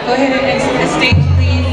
Go ahead and exit the stage, please.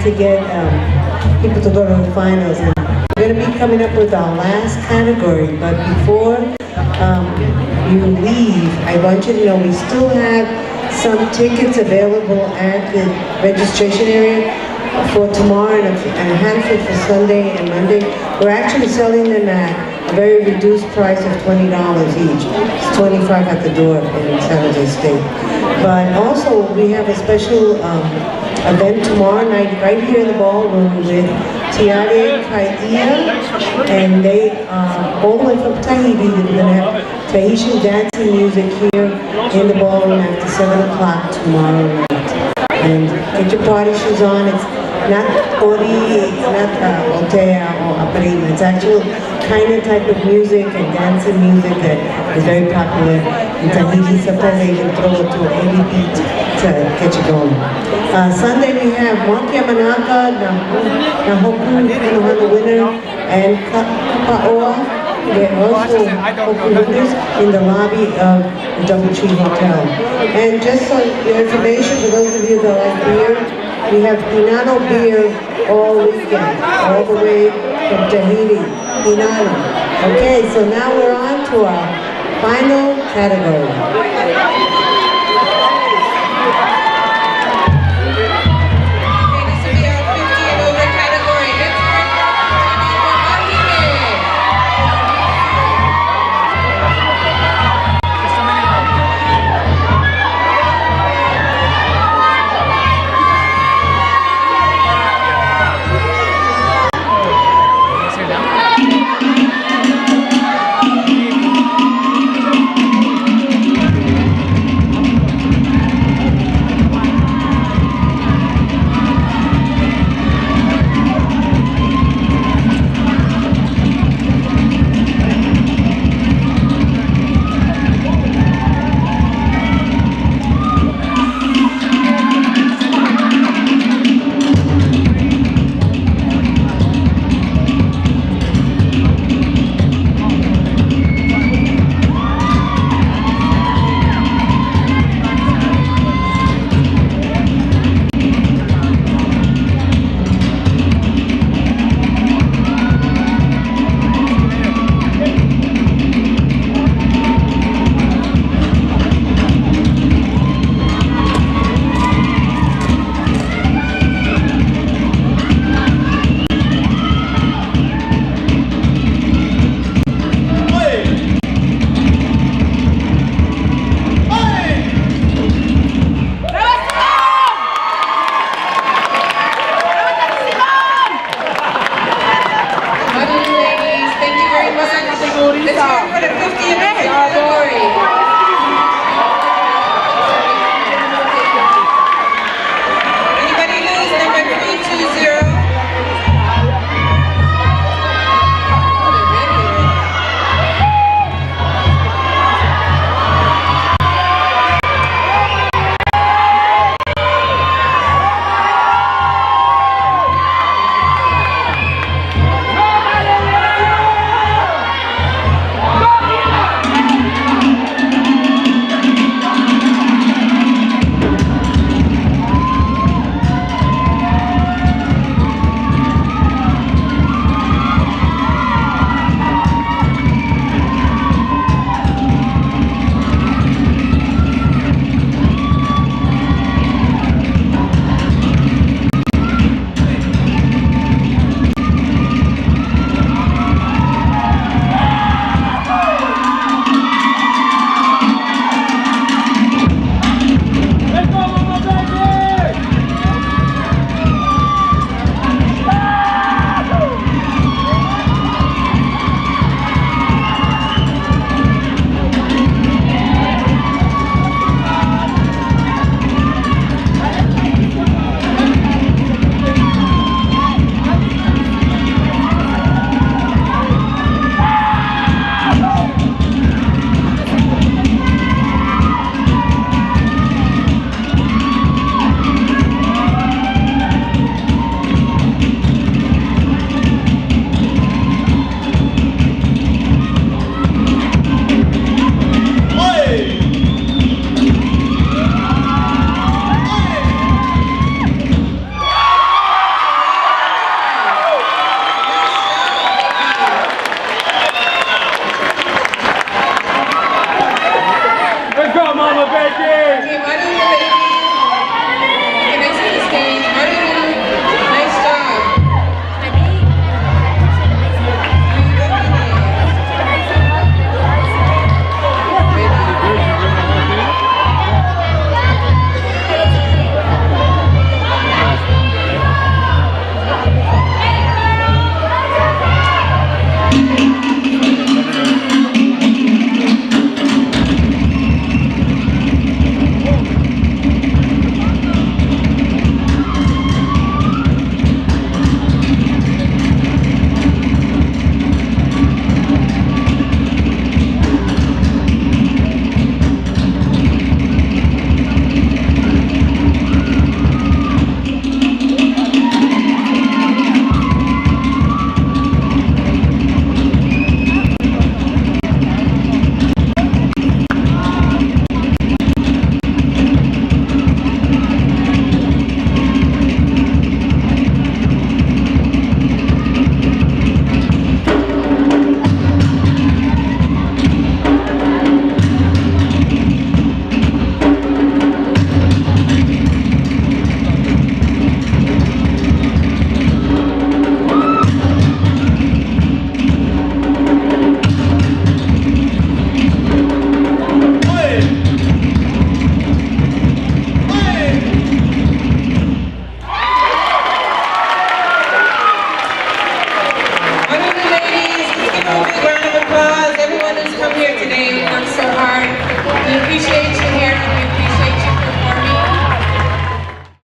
to get people to go to the finals. And we're going to be coming up with our last category, but before you leave, I want you to know we still have some tickets available at the registration area for tomorrow and a handful for Sunday and Monday. We're actually selling them at a very reduced price of $20 each. It's $25 at the door in San Jose State. But also we have a special event tomorrow night right here in the ballroom with Tiare Kaia, and they all the way from Tahiti. They're going to have Tahitian dancing music here in the ballroom after 7 o'clock tomorrow night. And get your party shoes on. It's not ori, it's not otea or aparima. It's actual kind of type of music and dancing music that is very popular in Tahiti. Sometimes they even throw it to a heavy beat to get you going. Sunday we have Mokia Manaka, Nahoku, the winner, and Kapa'oa. They're also Hoku winners in the lobby of the Doubletree Hotel. And just so your information, for those of you that like beer, we have Hinano beer all weekend, all the way from Tahiti, Hinano. Okay, so now we're on to our final category. so hard. We appreciate